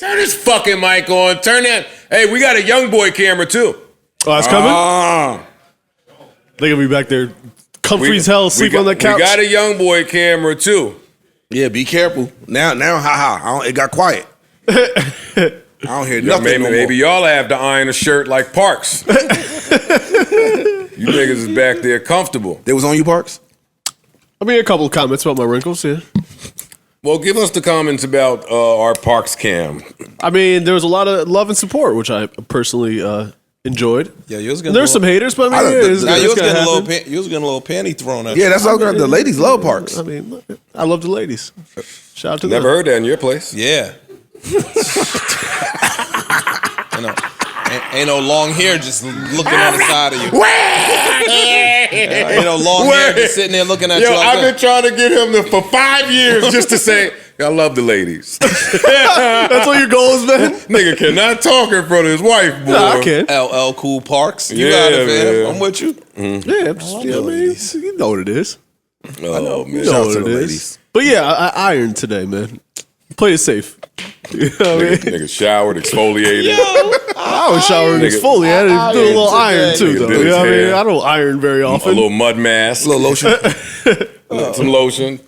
Turn this fucking mic on. Turn that. Hey, we got a young boy camera too. Oh, that's coming? They gonna be back there comfy as hell, sleep on the couch. We got a young boy camera too. Yeah, be careful. Now, it got quiet. I don't hear nothing no more. Maybe y'all have to iron a shirt like Parks. You niggas is back there comfortable. They was on you, Parks? I mean, a couple of comments about my wrinkles, yeah. Well, give us the comments about our Parks cam. I mean, there was a lot of love and support, which I personally enjoyed. Yeah, you was getting There's some haters, but I mean, you was getting a little panty thrown at you. Yeah, that's what the ladies love Parks. I mean, I love the ladies. Shout out to Never them. heard that in your place. Yeah. Ain't no long hair just looking on the side of you. Ain't no long hair just sitting there looking at you. I've been trying to get him for 5 years just to say, I love the ladies. That's what your goal is, man? Nigga cannot talk in front of his wife, boy. Nah, I can. LL Cool Parks. You got it, man. I'm with you. Mm-hmm. Yeah, I mean, you know what it is. Oh, man. You know what it is. But yeah, I ironed today, man. Play it safe. You know what I mean? Nigga showered, exfoliated. I was showering exfoliated. I do a little iron too, though. You know what I mean? I don't iron very often. A little mud mask. A little lotion. Some lotion.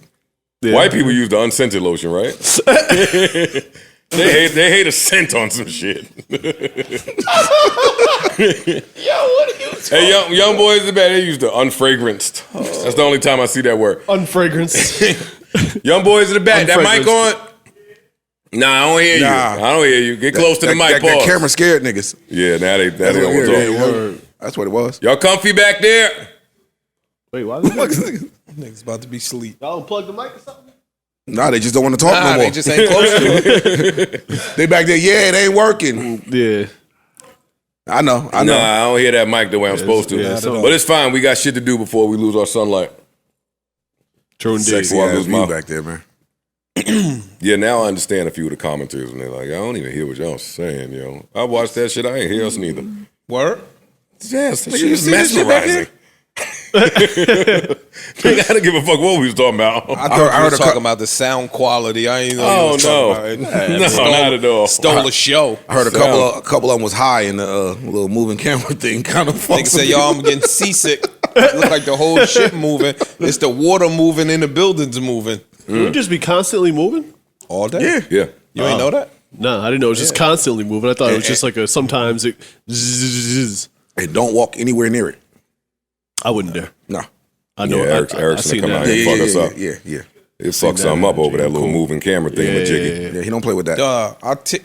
Yeah. White people use the unscented lotion, right? They hate a scent on some shit. Yo, what are you talking Hey, young boys in the bed, they use the unfragranced. That's the only time I see that word. Unfragranced. Young boys in the back, that mic on? Nah, I don't hear you. I don't hear you. Get close to the mic, That camera scared niggas. Yeah, now they don't want to talk. That's what it was. Y'all comfy back there? Wait, why? Niggas about to be asleep. Y'all unplug the mic or something? Nah, they just don't want to talk no more. They just ain't close to it. They back there, yeah, it ain't working. Yeah. I know. Nah, I don't hear that mic the way I'm supposed to. But it's fine. We got shit to do before we lose our sunlight. True indeed. Sexy ass view back there, man. Yeah, now I understand a few of the commenters, and they're like, I don't even hear what y'all saying, yo. I watched that shit. I ain't hear us neither. Word? Yes, that shit is mesmerizing. I gotta give a fuck what we was talking about. I heard talking about the sound quality. I ain't know. No, not at all. Stole a show. I heard a couple of them was high in the little moving camera thing. Kind of Nigga say, y'all, I'm getting seasick. Look like the whole shit moving. It's the water moving and the buildings moving. Would it just be constantly moving? All day? Yeah. You ain't know that? No, I didn't know it was just constantly moving. I thought it was just like sometimes it zzz. And don't walk anywhere near it. I wouldn't dare. No. I know. Erickson come out here and fuck us up. Yeah. It fucks something up over that little moving camera thing with Jiggy. Yeah, he don't play with that.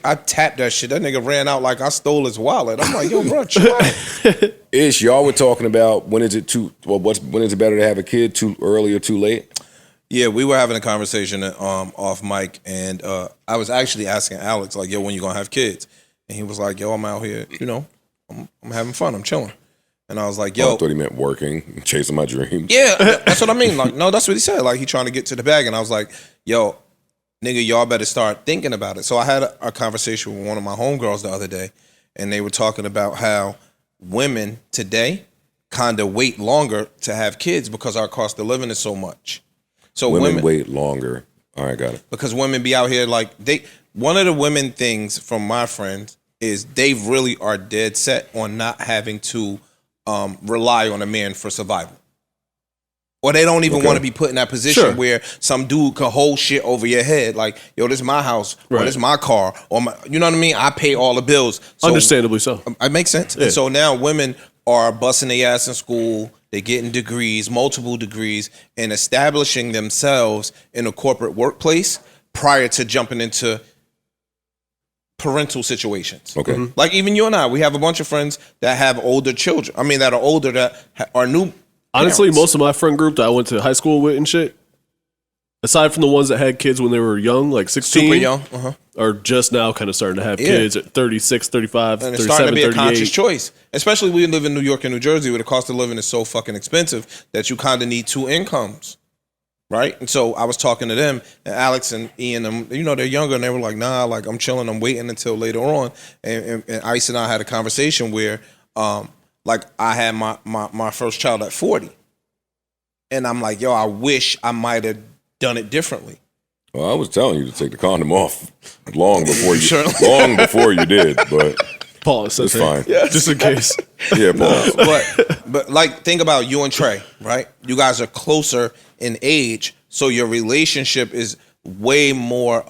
I tapped that shit. That nigga ran out like I stole his wallet. I'm like, yo, bro, chill out. Ish, y'all were talking about when is it better to have a kid, too early or too late? Yeah, we were having a conversation off mic, and I was actually asking Alex, like, yo, when you gonna have kids? And he was like, yo, I'm out here, I'm having fun, I'm chilling. And I was like, yo. I thought he meant working, chasing my dreams. Yeah, that's what I mean. Like, no, that's what he said. Like, he trying to get to the bag. And I was like, yo, nigga, y'all better start thinking about it. So I had a conversation with one of my homegirls the other day, and they were talking about how women today kind of wait longer to have kids because our cost of living is so much. So women wait longer. All right, got it. Because women be out here like one of the women things from my friends is they really are dead set on not having to rely on a man for survival. Or they don't even want to be put in that position where some dude can hold shit over your head. Like, yo, this is my house, or this is my car, or you know what I mean? I pay all the bills. So, understandably so. It makes sense. Yeah. And so now women are busting their ass in school. They're getting degrees, multiple degrees, and establishing themselves in a corporate workplace prior to jumping into parental situations. Okay. Mm-hmm. Like even you and I, we have a bunch of friends that have older children. I mean, that are older that are new. Honestly, parents. most of my friend group that I went to high school with and shit, aside from the ones that had kids when they were young, like 16, super young, are just now kind of starting to have kids at 36, 35, and it's 37, starting to be 38. a conscious choice. Especially we live in New York and New Jersey where the cost of living is so fucking expensive that you kind of need two incomes. Right? And so I was talking to them, and Alex and Ian, they're younger, and they were like, nah, like, I'm chilling, I'm waiting until later on. And Ice and I had a conversation where, like, I had my first child at 40. And I'm like, yo, I wish I might have done it differently. Well, I was telling you to take the condom off long before you did, but Pause. it's fine. Just in case. Yeah, pause. But like, think about you and Trey, right? You guys are closer in age, so your relationship is way more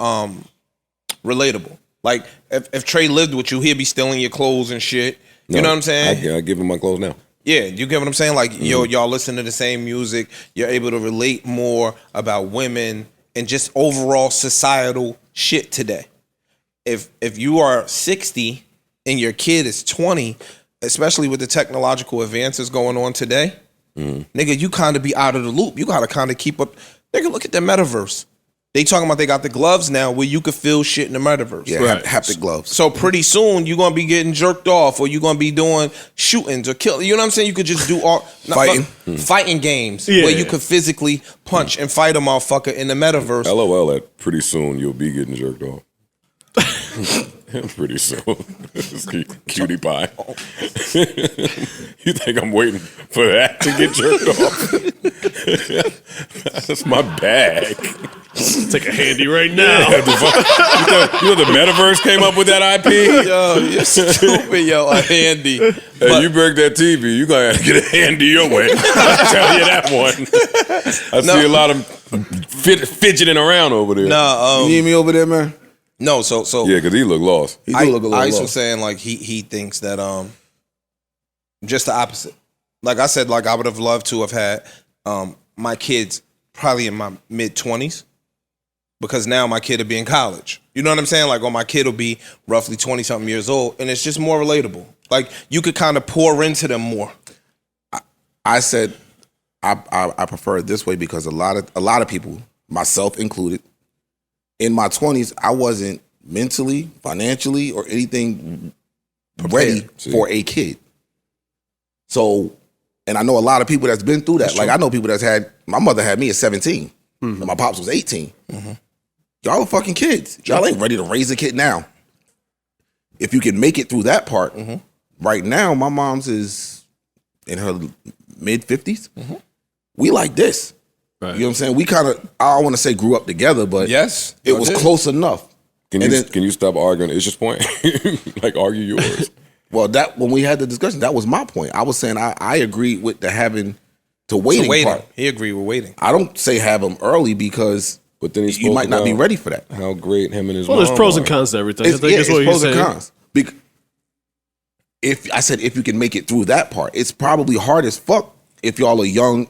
relatable. Like, if Trey lived with you, he'd be stealing your clothes and shit. You know what I'm saying? I give him my clothes now. Yeah, you get what I'm saying? Like, y'all listen to the same music. You're able to relate more about women and just overall societal shit today. If you are 60 and your kid is 20, especially with the technological advances going on today, nigga, you kind of be out of the loop. You got to kind of keep up. Nigga, look at the metaverse. They talking about they got the gloves now where you could feel shit in the metaverse. Yeah, Right. haptic gloves. So pretty soon you're gonna be getting jerked off, or you're gonna be doing shootings or kill. You know what I'm saying? You could just do all fighting games where you could physically punch and fight a motherfucker in the metaverse. LOL at pretty soon you'll be getting jerked off. Pretty soon. Cutie pie. You think I'm waiting for that to get jerked off? That's my bag. Take a handy right now. You know the metaverse came up with that IP? Yo, you're stupid, yo. A handy. Hey, you break that TV, you gonna have to get a handy your way. I'll tell you that one. I see a lot of fidgeting around over there. You need me over there, man? No, so Yeah, because he look lost. He do look a little Ice lost. was saying like he thinks that just the opposite. Like I said, like I would have loved to have had my kids probably in my mid-20s, because now my kid will be in college. You know what I'm saying? Like, my kid will be roughly 20-something years old, and it's just more relatable. Like, you could kind of pour into them more. I said I prefer it this way because a lot of people, myself included, in my 20s, I wasn't mentally, financially, or anything ready for a kid. So, and I know a lot of people that's been through that. Like, I know people that's had, my mother had me at 17, and my pops was 18. Y'all are fucking kids. Y'all ain't ready to raise a kid now. If you can make it through that part, right now, my mom's is in her mid-50s. We like this. Right. You know what I'm saying? We kind of, I don't want to say grew up together, but Yes, it was close enough. Can you stop arguing Ish's point? Like, argue yours. Well, that when we had the discussion, that was my point. I was saying I agreed with the having to waiting part. He agreed with waiting. I don't say have them early because But then you might not be ready for that. How great him and his Well, mom there's pros and are. cons to everything. It's, I think that's what pros you're and saying. cons. If I said if you can make it through that part, it's probably hard as fuck if y'all are young,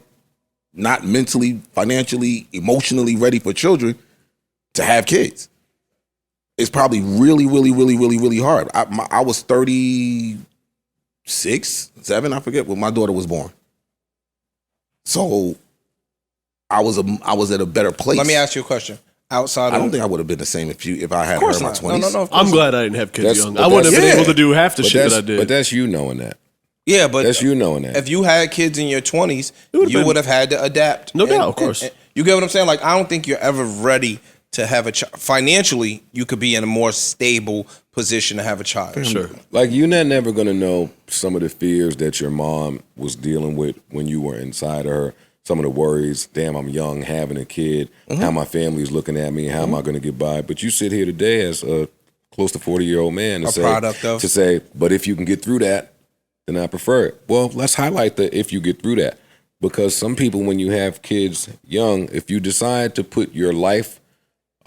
not mentally, financially, emotionally ready for children to have kids. It's probably really, really, really, really, really hard. I was 36, 7, I forget when my daughter was born. So I was at a better place. Let me ask you a question. Outside I of, don't think I would have been the same if I had of her course in my not. 20s. No. I'm glad I didn't have kids That's- young. but I wouldn't have that's- been yeah. able to do half the But shit that's, that I did. but that's you knowing that. Yeah, but That's you knowing that. if you had kids in your 20s, would've you been- would have had to adapt. No doubt, of course. You get what I'm saying? Like, I don't think you're ever ready to have a child. Financially, you could be in a more stable position to have a child. Sure. Like, you're not never going to know some of the fears that your mom was dealing with when you were inside of her. Some of the worries, damn, I'm young, having a kid, how my family's looking at me, how am I going to get by? But you sit here today as a close to 40-year-old man to say, but if you can get through that, then I prefer it. Well, let's highlight the if you get through that. Because some people, when you have kids young, if you decide to put your life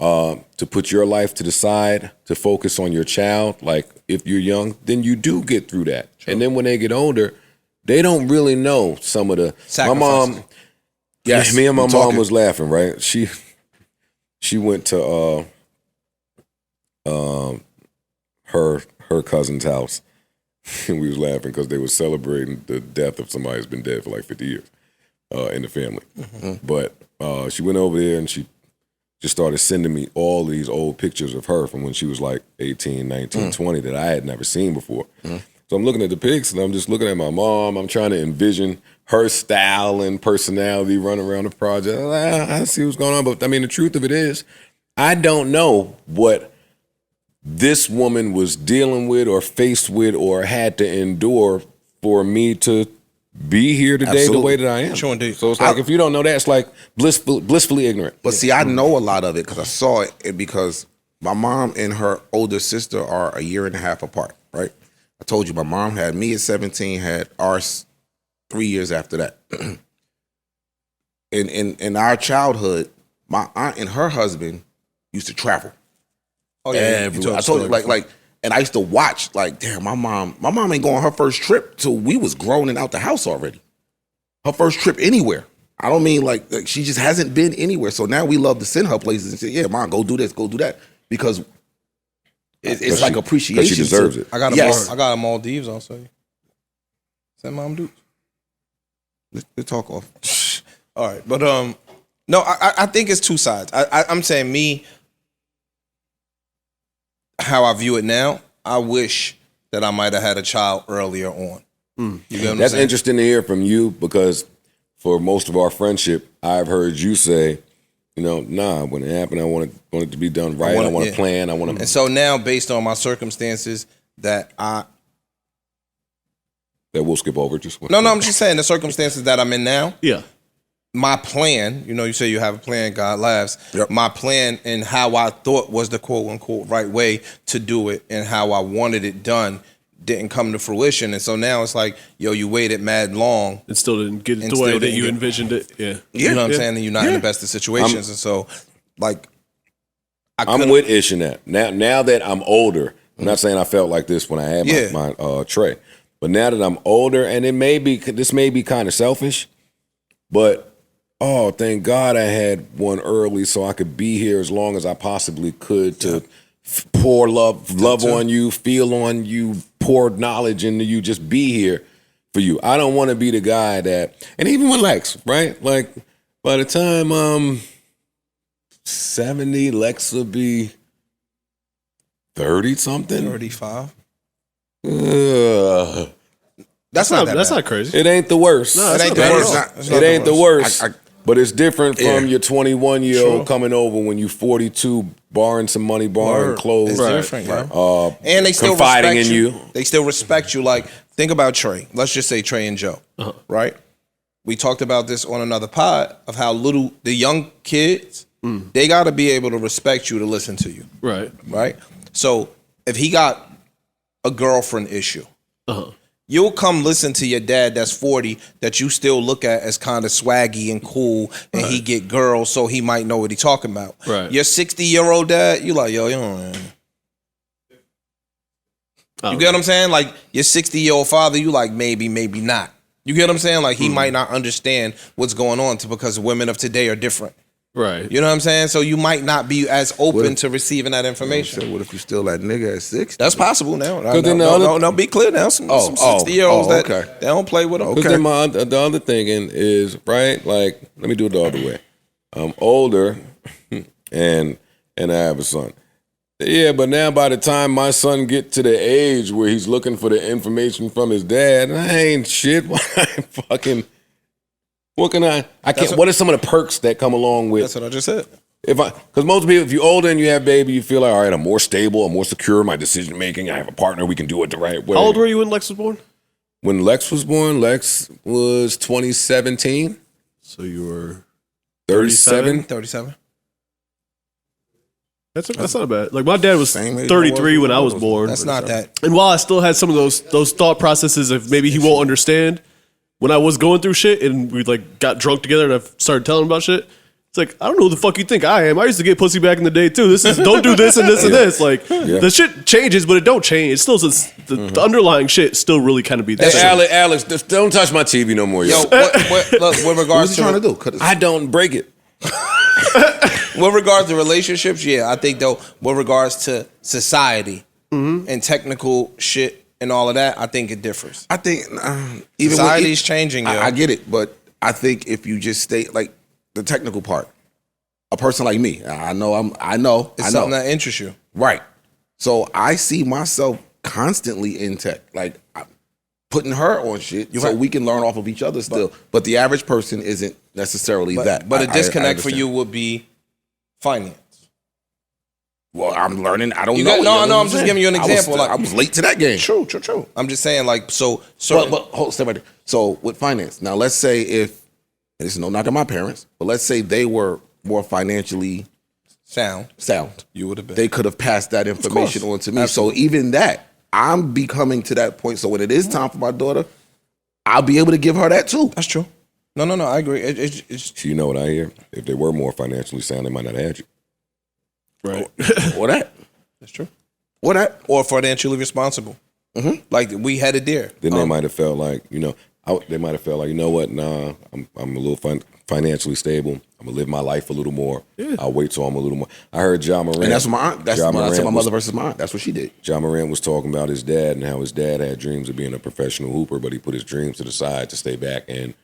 to the side, to focus on your child, like if you're young, then you do get through that. Sure. And then when they get older, they don't really know some of the sacrifices. My mom, yes, me and my mom was laughing, right? She went to her cousin's house, and we was laughing because they were celebrating the death of somebody who's been dead for like 50 years in the family. But she went over there and she just started sending me all these old pictures of her from when she was like 18, 19, 20 that I had never seen before. So I'm looking at the pics and I'm just looking at my mom. I'm trying to envision her style and personality running around the project. I see what's going on. But I mean, the truth of it is, I don't know what this woman was dealing with or faced with or had to endure for me to be here today the Absolutely. way that I am. Sure indeed. So it's like, if you don't know that, it's like blissfully ignorant. But see, I know a lot of it because I saw it, and because my mom and her older sister are 1.5 years apart, right? I told you my mom had me at 17, had ours 3 years after that. In our childhood, my aunt and her husband used to travel. Oh yeah, Everywhere. I told you, like, and I used to watch, like, damn, my mom ain't going on her first trip till we was grown and out the house already. Her first trip anywhere. I don't mean like she just hasn't been anywhere. So now we love to send her places and say, yeah, mom, go do this, go do that. Because it's like appreciation. Because she deserves it. I got a Yes. I got a Maldives also. Send mom dudes. Let's talk off. All right, but no, I think it's two sides. I'm saying me, how I view it now. I wish that I might have had a child earlier on. You get what I'm That's saying? interesting to hear from you because for most of our friendship, I've heard you say, you know, nah, when it happened, I want it to be done right. I want to plan. I want to. And so now, based on my circumstances, that We'll skip over. Just no, I'm just saying the circumstances that I'm in now. Yeah. My plan, you say you have a plan, God laughs. Yep. My plan and how I thought was the quote unquote right way to do it and how I wanted it done didn't come to fruition. And so now it's like, yo, you waited mad long. It still didn't get it And the way still that didn't you get- envisioned it. Yeah. You know what I'm Yeah. saying? And you're not in the best of situations. And so, like, I'm with Ish in that. Now that I'm older, I'm not saying I felt like this when I had my Trey, but now that I'm older, and this may be kind of selfish, but oh, thank God I had one early so I could be here as long as I possibly could to pour love on you, feel on you, pour knowledge into you, just be here for you. I don't want to be the guy that, and even with Lex, right? Like by the time I'm 70, Lex will be 30 something. 35. That's not not that bad. crazy. It ain't the worst. No, It that's ain't not the bad at worst. all. It's not It ain't the worst. I- But it's different from Yeah. your 21-year-old coming over when you 42, borrowing some money, borrowing Word. clothes. It's different, yo. And they still confiding respect in you. you. They still respect you. Like, think about Trey. Let's just say Trey and Joe, right? We talked about this on another pod of how the young kids, they got to be able to respect you to listen to you, Right. right? So if he got a girlfriend issue, Uh-huh. you'll come listen to your dad that's 40 that you still look at as kind of swaggy and cool, and he get girls, so he might know what he talking about. Right. Your 60-year-old dad, you like, yo, you don't. You get what I'm saying? Like your 60-year-old father, you like maybe not. You get what I'm saying? Like he might not understand what's going on because women of today are different. Right. You know what I'm saying? So you might not be as open to receiving that information. So what if you still that nigga at 6? That's possible now. then the other- No, be clear now. Some 60-years that okay. they don't play with them. Because then the other thinking is, right, like, let me do it the other way. I'm older and I have a son. Yeah, but now by the time my son get to the age where he's looking for the information from his dad, I ain't shit. What can I can't, what are some of the perks that come along with? That's what I just said. Because most people, if you're older and you have baby, you feel like, all right, I'm more stable, I'm more secure in my decision making. I have a partner, we can do it the right way. How old were you when Lex was born? When Lex was born, Lex was 2017, So you were 37. 37. That's not bad. Like my dad was Same age 33 when I was was. born. That's not that. And while I still had some of those thought processes of maybe he won't understand, when I was going through shit and we like got drunk together and I started telling him about shit, it's like, I don't know who the fuck you think I am. I used to get pussy back in the day too. This is don't do this and this and this. Like the shit changes, but it don't change. It's still the underlying shit still really kind of be there. Hey, Alex, just don't touch my TV no more, yo. Yo, look, with What regards you to trying to do? Cut it. I don't break it. with regards to relationships, yeah, I think though, with regards to society and technical shit and all of that, I think it differs. I think even Society's changing, yo. I get it, but I think if you just stay like the technical part, a person like me, I know, It's something that interests you. right. So I see myself constantly in tech, like I'm putting her on shit, so right. we can learn off of each other still. But the average person isn't necessarily that. But a I disconnect for understand. you would be finance. Well, I'm learning. I don't You know. got- no, You know no, what I'm just saying? giving you an example, I like- was late to that game. True. I'm just saying, like, so certain, But hold, stay right there. So with finance, now let's say if, and this is no knock on my parents, but let's say they were more financially sound. You would have been. They could have passed that information on to me. Absolutely. So even that, I'm becoming to that point. So when it is time for my daughter, I'll be able to give her that too. That's true. No, I agree. It's You know what I hear? If they were more financially sound, they might not have had you. Right. Or that. that's true. Or that. Or financially responsible. Like we had it there. Then they might have felt like, they might have felt like, you know what? Nah, I'm a little financially stable. I'm gonna live my life a little more. I'll wait till I'm a little more. I heard John Morant. And that's what my aunt. That's Ja what I said. My Morant mother versus my aunt. That's what she did. John Morant was talking about his dad and how his dad had dreams of being a professional hooper, but he put his dreams to the side to stay back and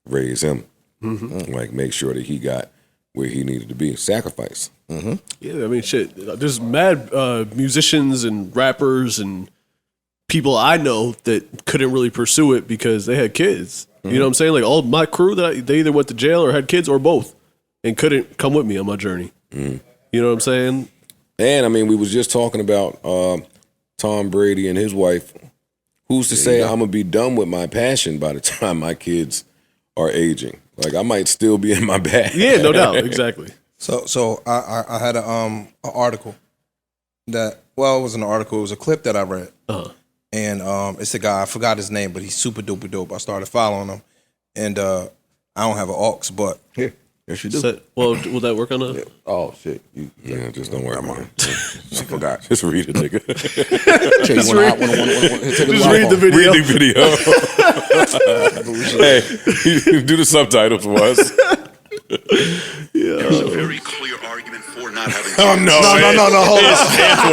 raise him. Like make sure that he got where he needed to be. Sacrifice. Yeah, I mean, shit. There's mad musicians and rappers and people I know that couldn't really pursue it because they had kids. You know what I'm saying? Like all my crew they either went to jail or had kids or both, and couldn't come with me on my journey. You know what I'm saying? And I mean, we was just talking about Tom Brady and his wife. Who's to say I'm gonna be done with my passion by the time my kids are aging? Like I might still be in my bag. Yeah, no doubt, exactly. So I had an article that, well, it was an article. It was a clip that I read. And it's a guy, I forgot his name, but he's super duper dope. I started following him. And I don't have an aux, but Here. Yes, you do. So, well, will that work on a? Oh, shit. Yeah, just don't worry about it. I forgot. Just read it, nigga. Just Just read the video. Read the video. Hey, do the subtitles for us. There's a very clear argument for not having kids. Oh no, Hold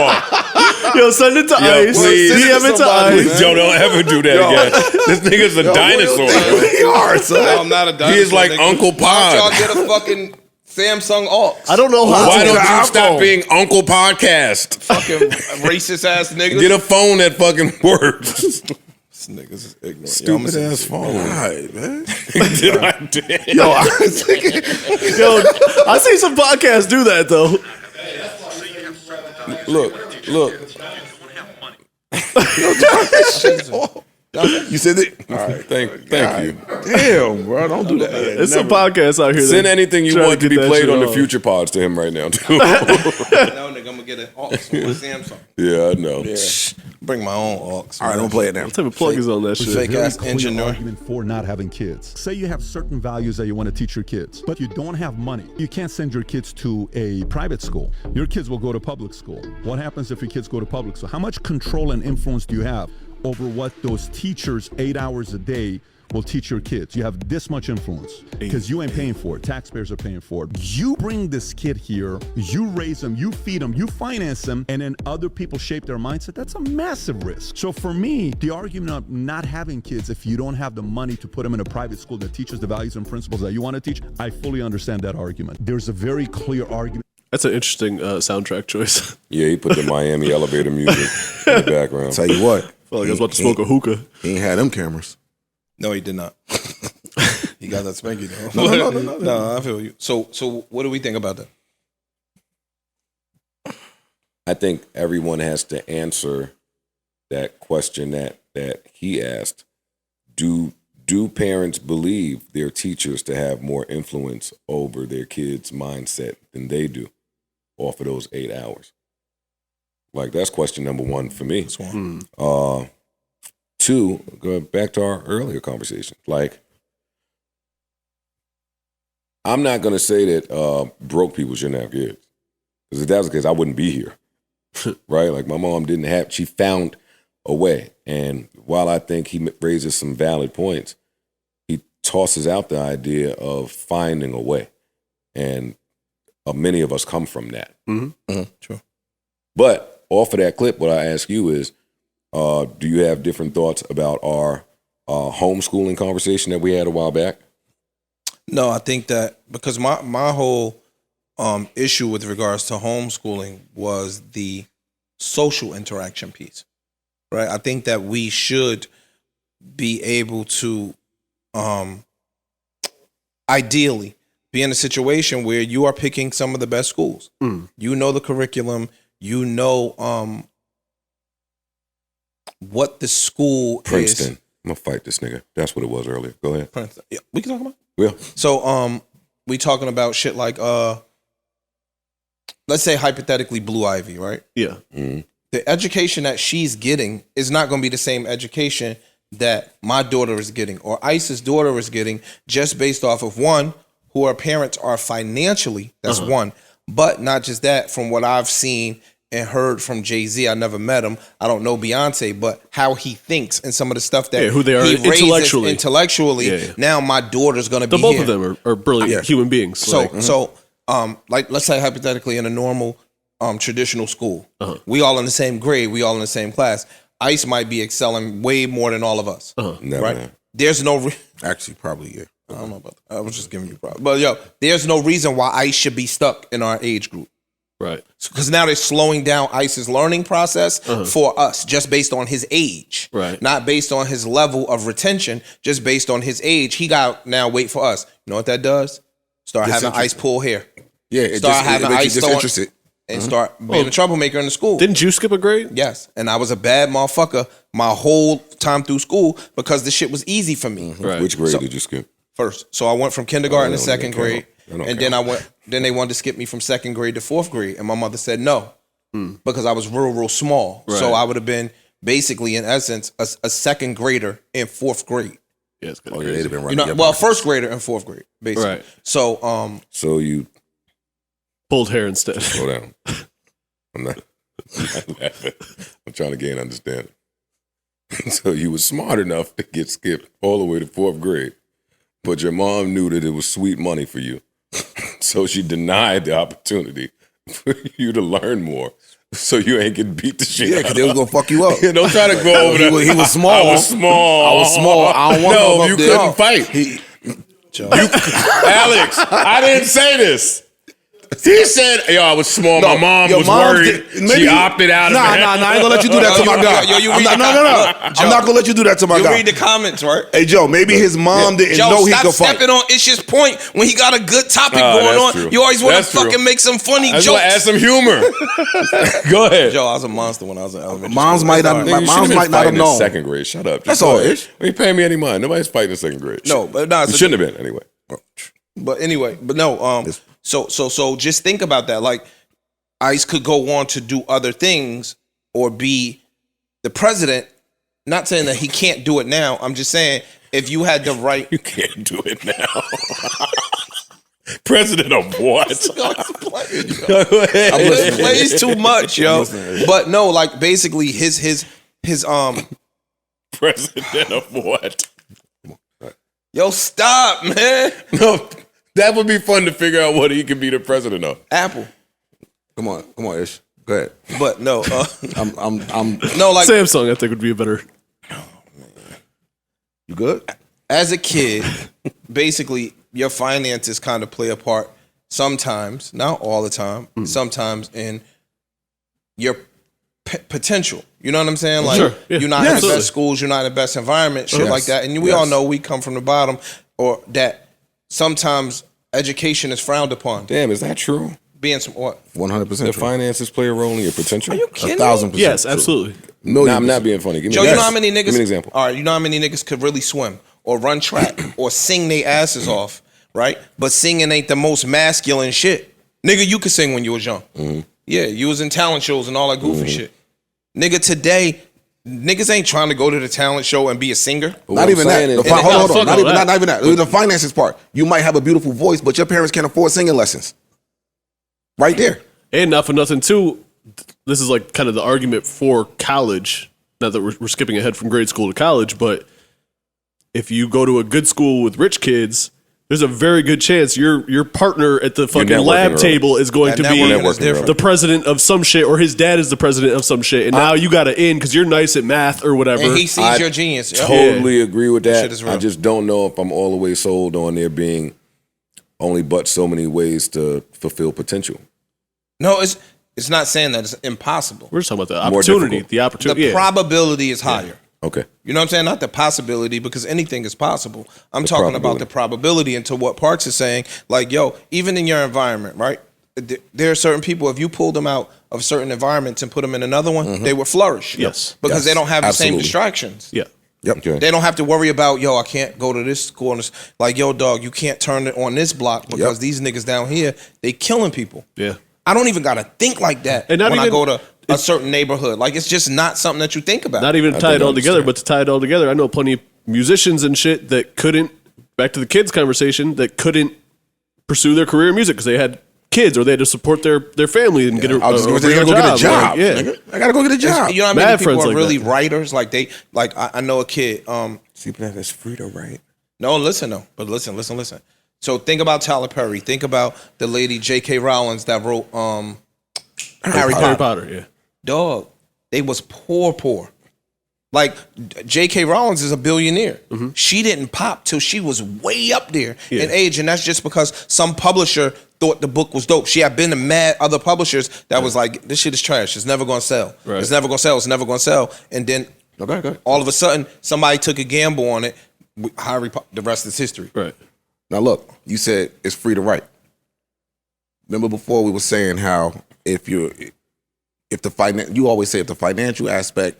on. Yo, send it to Ice. please. DM it to Ice. Yo, don't ever do that again. This nigga's a dinosaur. We are, son. no, I'm not a dinosaur. He is like nigga. Uncle Why don't Pod. y'all get a fucking Samsung aux? I don't know how. Why to don't you iPhone. stop being Uncle Podcast? Fucking racist ass niggas. Get a phone that fucking works. This niggas is ignorant. Stupid ass phone. Right, man. Yo, Yo, I see some podcasts do that though. look. You said it? All right. Thank you. Damn, bro. Don't do that. There's some podcasts out here. Send that anything you try want to get be that played shit on the off. future pods to him right now, too. No, nigga, I'm gonna get an aux on Samsung. Yeah, I know. Bring my own aux. All right, don't play it now. What type of plug is on that shit? Fake Very ass clear engineer. argument for not having kids. Say you have certain values that you want to teach your kids, but you don't have money. You can't send your kids to a private school. Your kids will go to public school. What happens if your kids go to public school? How much control and influence do you have over what those teachers 8 hours a day will teach your kids? You have this much influence because you ain't paying for it. Taxpayers are paying for it. You bring this kid here, you raise them, you feed them, you finance them, and then other people shape their mindset. That's a massive risk. So for me, the argument of not having kids if you don't have the money to put them in a private school that teaches the values and principles that you want to teach, I fully understand that argument. There's a very clear argument. That's an interesting soundtrack choice. Yeah, he put the Miami elevator music in the background. Tell you what. Felt like I was about to smoke a hookah. He ain't had them cameras. No, he did not. He got that spanky though. No. No, I feel you. So what do we think about that? I think everyone has to answer that question that he asked. Do parents believe their teachers to have more influence over their kids' mindset than they do off of those 8 hours? Like, that's question number one for me. That's one. Two, go back to our earlier conversation. Like, I'm not going to say that broke people shouldn't have kids. Because if that was the case, I wouldn't be here. Right? Like, my mom she found a way. And while I think he raises some valid points, he tosses out the idea of finding a way. And many of us come from that. True. But off of that clip, what I ask you is, do you have different thoughts about our homeschooling conversation that we had a while back? No, I think that because my whole issue with regards to homeschooling was the social interaction piece, right? I think that we should be able to ideally be in a situation where you are picking some of the best schools. You know the curriculum, you know what the school Princeton. is. I'm gonna fight this nigga. That's what it was earlier. Go ahead. Princeton. Yeah, we can talk about. Yeah. So we talking about shit like let's say hypothetically Blue Ivy, right? Yeah. The education that she's getting is not going to be the same education that my daughter is getting or Ice's daughter is getting, just based off of one, who her parents are financially. That's one. But not just that, from what I've seen and heard from Jay-Z, I never met him. I don't know Beyonce, but how he thinks and some of the stuff that who they are he raises intellectually. Yeah. Now my daughter's going to be Both here. of them are brilliant human beings. So, like, let's say hypothetically in a normal traditional school, we all in the same grade, we all in the same class. Ice might be excelling way more than all of us, right? Man. There's no Actually, probably, yeah. I don't know about that. I was just giving you problems. But yo, there's no reason why Ice should be stuck in our age group. Right. Because now they're slowing down Ice's learning process for us, just based on his age. Right. Not based on his level of retention, just based on his age. He got now wait for us. You know what that does? Start having Ice pull hair. Yeah, it Start just having makes you Ice disinterested. and start being a troublemaker in the school. Didn't you skip a grade? Yes. And I was a bad motherfucker my whole time through school because the shit was easy for me. Right. Which grade did you skip? First. So I went from kindergarten to second grade. Then Then they wanted to skip me from second grade to fourth grade. And my mother said no. Because I was real small. Right. So I would have been basically, in essence, a second grader in fourth grade. Yeah, it's good. Oh, yeah, they'd have been You running. know, well, first grader in fourth grade, basically. Right. So So you Pulled hair instead. slow down. I'm not laughing. I'm trying to gain understanding. So you were smart enough to get skipped all the way to fourth grade, but your mom knew that it was sweet money for you. So she denied the opportunity for you to learn more. So you ain't getting beat the shit Yeah, out because of. they was going to fuck you up. Yeah, don't try to go over there. He was small. I was small. I was small. I don't want No, no you couldn't fight. Alex, I didn't say this. He said, yo, I was small. My mom was worried. She opted out of it. Nah, I ain't gonna let you do that to my guy. you I'm read not, no. I'm not gonna let you do that to my you guy. read the comments, right? Hey, Joe, maybe his mom didn't Joe, know he stop could fight. stepping on Ish's point when he got a good topic Oh, going that's on. true. You always want to That's true. fucking make some funny I just want to add jokes. some humor. Go ahead. Joe, I was a monster when I was in elementary Moms school. might That's not- all Nigga, right. you moms should've been might not have fighting in known. second grade. Shut up. Just That's go all, ahead. Ish. You ain't paying me any mind. Nobody's fighting in second grade. No, but no, You shouldn't have been anyway. But anyway, but no. So just think about that. Like, Ice could go on to do other things or be the president. Not saying that he can't do it now. I'm just saying if you had the right. You can't do it now. President of what? It plays too much, yo. But no, like basically his President of what? Yo, stop, man. No, that would be fun to figure out what he could be the president of. Apple. Come on, Ish. Go ahead. But no, I'm. no, like Samsung, I think, would be a better. You good? as a kid, basically your finances kind of play a part sometimes, not all the time, sometimes in your potential. You know what I'm saying? Like, Sure, yeah. you're not Yeah, in the absolutely. best schools, you're not in the best environment, shit Yes. like that. And we all know we come from the bottom, or that sometimes education is frowned upon. Damn, is that true? Being some what? 100%. The finances play a role in your potential? Are you kidding? 1,000%. Yes, true. absolutely. No, I'm not being funny. Give me Joe, an you know example. how many niggas? Give me an example. All right, you know how many niggas could really swim or run track or sing their asses off, right? But singing ain't the most masculine shit. Nigga, you could sing when you was young. Mm-hmm. Yeah, you was in talent shows and all that goofy shit. Nigga, today, niggas ain't trying to go to the talent show and be a singer. But Not what even I'm that. saying is- Hold on. fuck Not all even that. not even that. The finances part. You might have a beautiful voice, but your parents can't afford singing lessons. Right there. And not for nothing, too, this is like kind of the argument for college. Not that we're skipping ahead from grade school to college, but if you go to a good school with rich kids, there's a very good chance your partner at the fucking networking lab early. table is going That to be networking is different. the president of some shit, or his dad is the president of some shit. And now you got to in because you're nice at math or whatever. And he sees I your genius. Yo. Totally agree with that. Shit is real. I just don't know if I'm all the way sold on there being only but so many ways to fulfill potential. No, it's not saying that it's impossible. We're just talking about the More opportunity. difficult. The The opportunity. yeah. probability is higher. Okay. You know what I'm saying? Not the possibility, because anything is possible. I'm talking about probability. the probability, and to what Parks is saying. Like, yo, even in your environment, right? there are certain people, if you pulled them out of certain environments and put them in another one, they would flourish. Yes. Because they don't have the same Absolutely. distractions. Yeah. Yep. Okay. They don't have to worry about, yo, I can't go to this school. And like, yo, dog, you can't turn it on this block because these niggas down here, they killing people. Yeah. I don't even got to think like that And not when I even- go to a certain neighborhood. Like, it's just not something that you think about. Not even I tie think it I all together, understand. but to tie it all together, I know plenty of musicians and shit that couldn't, back to the kids conversation, that couldn't pursue their career in music because they had kids or they had to support their family and get a, I was just a going to regular go get a job. Like, yeah. Nigga. I got to go get a job. You know how Mad many people friends are like really that. writers? Like, I know a kid. See, but that's free to write. No, listen, though. But listen. So think about Tyler Perry. Think about the lady J.K. Rowling that wrote Harry Harry Potter. Potter, yeah. Dog, they was poor. Like, J.K. Rowling is a billionaire. She didn't pop till she was way up there in age, and that's just because some publisher thought the book was dope. She had been to mad other publishers that was like, this shit is trash. It's never going to sell. Right. It's never going to sell. It's never going to sell. And then all of a sudden, somebody took a gamble on it. The rest is history. Right. Now look, you said it's free to write. Remember before we were saying how you always say if the financial aspect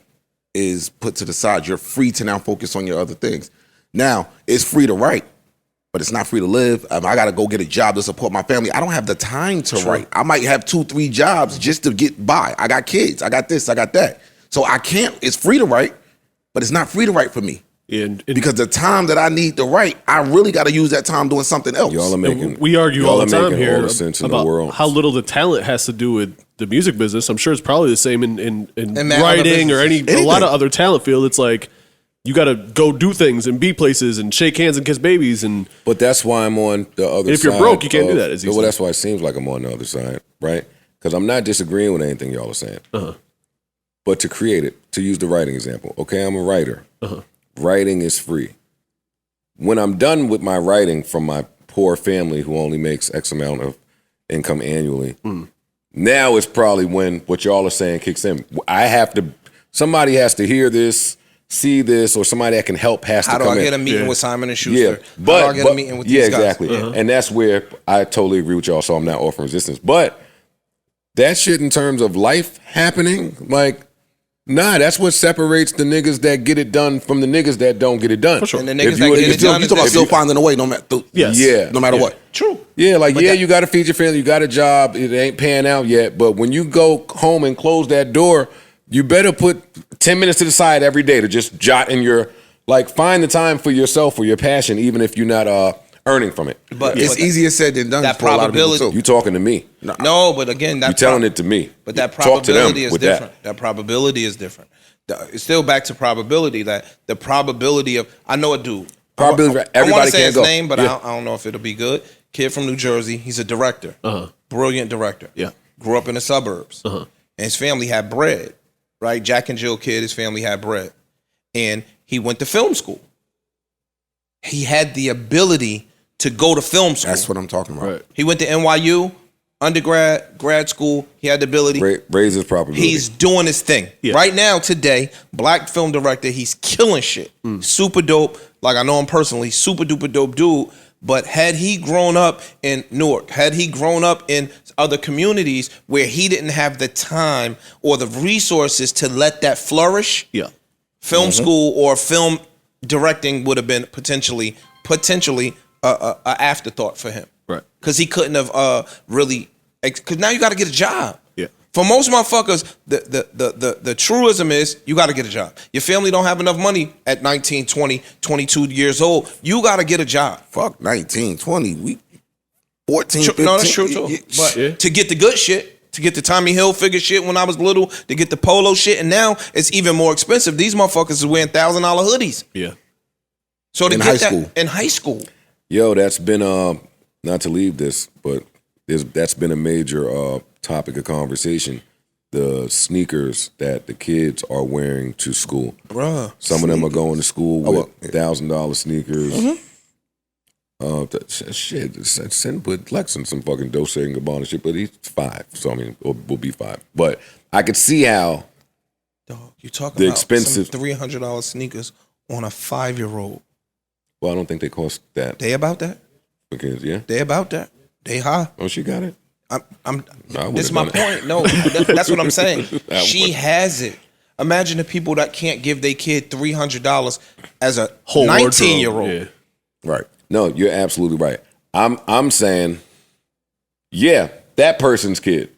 is put to the side, you're free to now focus on your other things. Now it's free to write, but it's not free to live. I got to go get a job to support my family. I don't have the time to write. I might have 2-3 jobs just to get by. I got kids. I got this. I got that. So I can't. It's free to write, but it's not free to write for me. And Because the time that I need to write, I really got to use that time doing something else. Y'all are making. we argue y'all all the are time making here all the sense in the about world. how little the talent has to do with the music business. I'm sure it's probably the same in mad other writing or businesses. a lot of other talent field. It's like you got to go do things and be places and shake hands and kiss babies and But that's why I'm on the other side. If you're broke, you can't do that, as you Well, said. that's why it seems like I'm on the other side, right? Because I'm not disagreeing with anything y'all are saying. But to create it, to use the writing example, okay, I'm a writer. Writing is free. When I'm done with my writing from my poor family who only makes X amount of income annually, now it's probably when what y'all are saying kicks in. Somebody has to hear this, see this, or somebody that can help has How to do come I in. get a meeting with Simon and Schuster? Yeah, How do I get a meeting with these guys? exactly. And that's where I totally agree with y'all. So I'm not offering resistance, but that shit in terms of life happening, like, nah, that's what separates the niggas that get it done from the niggas that don't get it done. For sure. And the niggas that get it done You is talking about still different. finding a way, no matter Yes. no matter what. True. Yeah, like, But that- you got to feed your family, you got a job, it ain't paying out yet, but when you go home and close that door, you better put 10 minutes to the side every day to just jot in your, like, find the time for yourself or your passion, even if you're not earning from it. But It's easier said than done that for a lot of people probability- too. You talking to me. No, but again, that You telling it to me. But that Talk to them probability is with different. That probability is different. It's still back to probability. That the probability of I know a dude. Probability. I want Everybody to say can't his go. name, but Yeah. I don't know if it'll be good. Kid from New Jersey. He's a director. Brilliant director. Yeah. Grew up in the suburbs. And his family had bread. Right, Jack and Jill kid. His family had bread, and he went to film school. He had the ability to go to film school. That's what I'm talking about. Right. He went to NYU, undergrad, grad school. He had the ability. Raises probability. He's doing his thing. Yeah. Right now, today, black film director, he's killing shit. Super dope. Like, I know him personally, super duper dope dude. But had he grown up in Newark, had he grown up in other communities where he didn't have the time or the resources to let that flourish, Yeah. film school or film directing would have been potentially a afterthought for him. Right. Because he couldn't have really. Because now you got to get a job. Yeah. For most motherfuckers, the truism is you got to get a job. Your family don't have enough money at 19, 20, 22 years old. You got to get a job. Fuck 19, 20, we 14, True, 15. no, that's true too. But Yeah. to get the good shit, to get the Tommy Hilfiger shit when I was little, to get the polo shit, and now it's even more expensive. These motherfuckers is wearing $1,000 hoodies. Yeah. So to In get high that school. in high school, Yo, that's been not to leave this, but that's been a major topic of conversation. The sneakers that the kids are wearing to school. bruh. Some of them are going to school well, with $1,000 sneakers. Send put Lex in some fucking Dolce and Gabbana shit, but he's 5, so I mean, or will be 5. But I could see how Dog, you talking The about expensive- some $300 sneakers on a 5-year-old? Well, I don't think they cost that They about that? because yeah. They about that? They high? Oh, she got it. This is my point. No, that's what I'm saying. She has it. Imagine the people that can't give their kid $300 as a Whole 19-year-old. wardrobe, yeah. Right. No, you're absolutely right. I'm saying, yeah, that person's kid.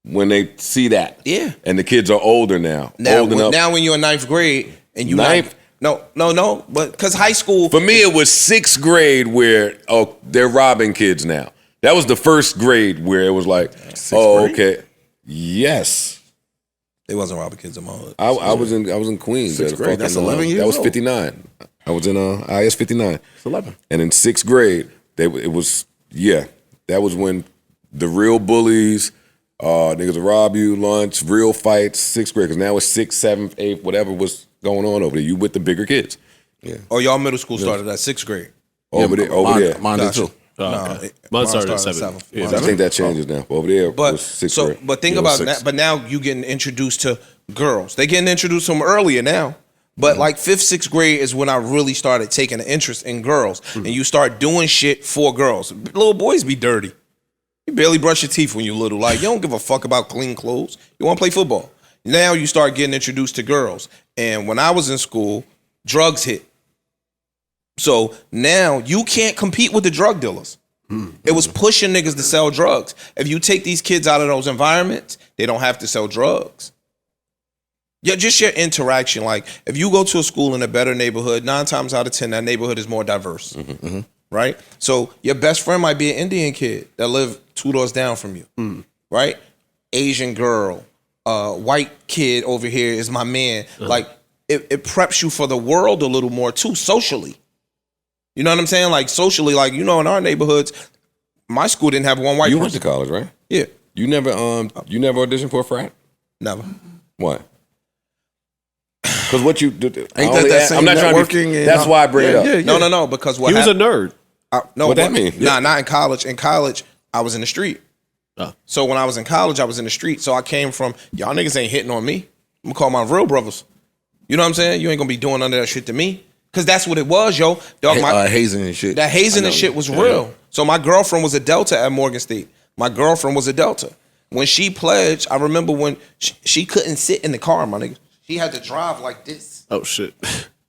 When they see that, Yeah. and the kids are older now, Now, old enough. now when you're in 9th grade and you Ninth? no, but because high school. For me, it was 6th grade where they're robbing kids now. That was the first grade where it was like, grade? okay, yes. They wasn't robbing kids in my hood. I was in Queens. 6th at a grade, that's fucking, 11 years That was old. 59. I was in IS 59. It's 11. And in 6th grade, it was that was when the real bullies, niggas would rob you, lunch, real fights, 6th grade. Because now it's 6th, 7th, 8th, whatever was going on over there. You with the bigger kids. Yeah. Oh, y'all middle school started at 6th grade. Over there. Mine did Gotcha. too. Okay. Mine started at 7. Yeah. I think that changes now. Over there, it But was 6th grade. but think Yeah, it was about 6th. that. But now you getting introduced to girls. They getting introduced to them earlier now. But like 5th, 6th grade is when I really started taking an interest in girls, and you start doing shit for girls. Little boys be dirty. You barely brush your teeth when you're little. Like, you don't give a fuck about clean clothes. You want to play football. Now you start getting introduced to girls. And when I was in school, drugs hit. So now you can't compete with the drug dealers. It was pushing niggas to sell drugs. If you take these kids out of those environments, they don't have to sell drugs. Yeah, just your interaction. Like, if you go to a school in a better neighborhood, 9 times out of 10, that neighborhood is more diverse. Right? So your best friend might be an Indian kid that live 2 doors down from you. Right? Asian girl, white kid over here is my man. Like, it preps you for the world a little more too, socially. You know what I'm saying? Like, socially, like, in our neighborhoods, my school didn't have one white You person. went to college, right? Yeah, You never auditioned for a frat? never. Why? Because what you do, Ain't that same I'm not trying to networking be, and- that's why I bring it up. No, because what He was a happened, nerd. no, What that mean? Nah, not in college. In college, I was in the street. Oh. So when I was in college, I was in the street. So I came from, y'all niggas ain't hitting on me. I'm gonna call my real brothers. You know what I'm saying? You ain't gonna be doing none of that shit to me. Cause that's what it was, yo. Dog, Hazing and shit. that hazing and shit was real. So my girlfriend was a Delta at Morgan State. My girlfriend was a Delta. When she pledged, I remember when she couldn't sit in the car, my nigga. She had to drive like this Oh shit.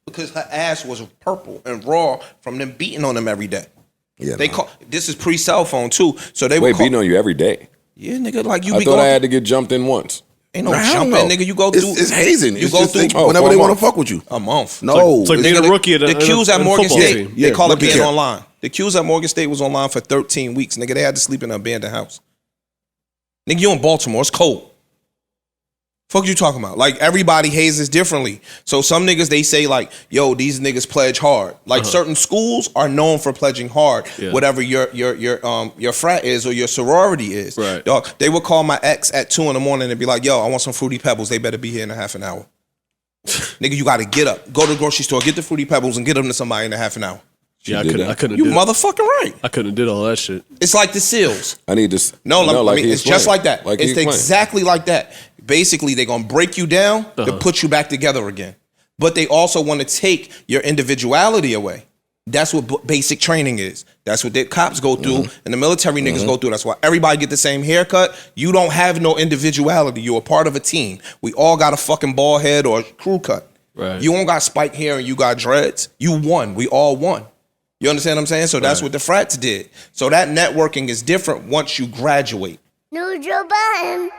because her ass was purple and raw from them beating on them every day. Yeah, They call this is pre-cell phone too. So they Wait, would call, beating on you every day? yeah, nigga, like you I be thought I going. had to get jumped in once. Ain't no I don't jumping, know. nigga. You go It's- through. It's hazing. You It's go just through whenever for they a want to month. fuck with you. a month. No, It's like being Nigga, a rookie at the Qs at a Morgan football State, team. they call it rookie being camp. online. The Qs at Morgan State was online for 13 weeks. Nigga, they had to sleep in an abandoned house. Nigga, you in Baltimore. It's cold. Fuck you talking about? Like, everybody hazes differently. So some niggas, they say like, yo, these niggas pledge hard. Like, certain schools are known for pledging hard. Yeah. Whatever your frat is or your sorority is. Right. Dog, they would call my ex at 2 a.m. and be like, yo, I want some Fruity Pebbles. They better be here in a half an hour. Nigga, you got to get up. Go to the grocery store, get the Fruity Pebbles, and get them to somebody in a half an hour. Yeah, I did couldn't. that? I couldn't. You did, motherfucking right. I couldn't did all that shit. It's like the SEALs. I need this. No, like he it's just explained. like that. Like he It's explained. exactly like that. Basically, they're going to break you down to put you back together again. But they also want to take your individuality away. That's what basic training is. That's what the cops go through and the military niggas go through. That's why everybody get the same haircut. You don't have no individuality. You're a part of a team. We all got a fucking bald head or a crew cut. Right. You don't got spiked hair and you got dreads. You won. We all won. You understand what I'm saying? So that's what the frats did. So that networking is different once you graduate. No Joe Budden.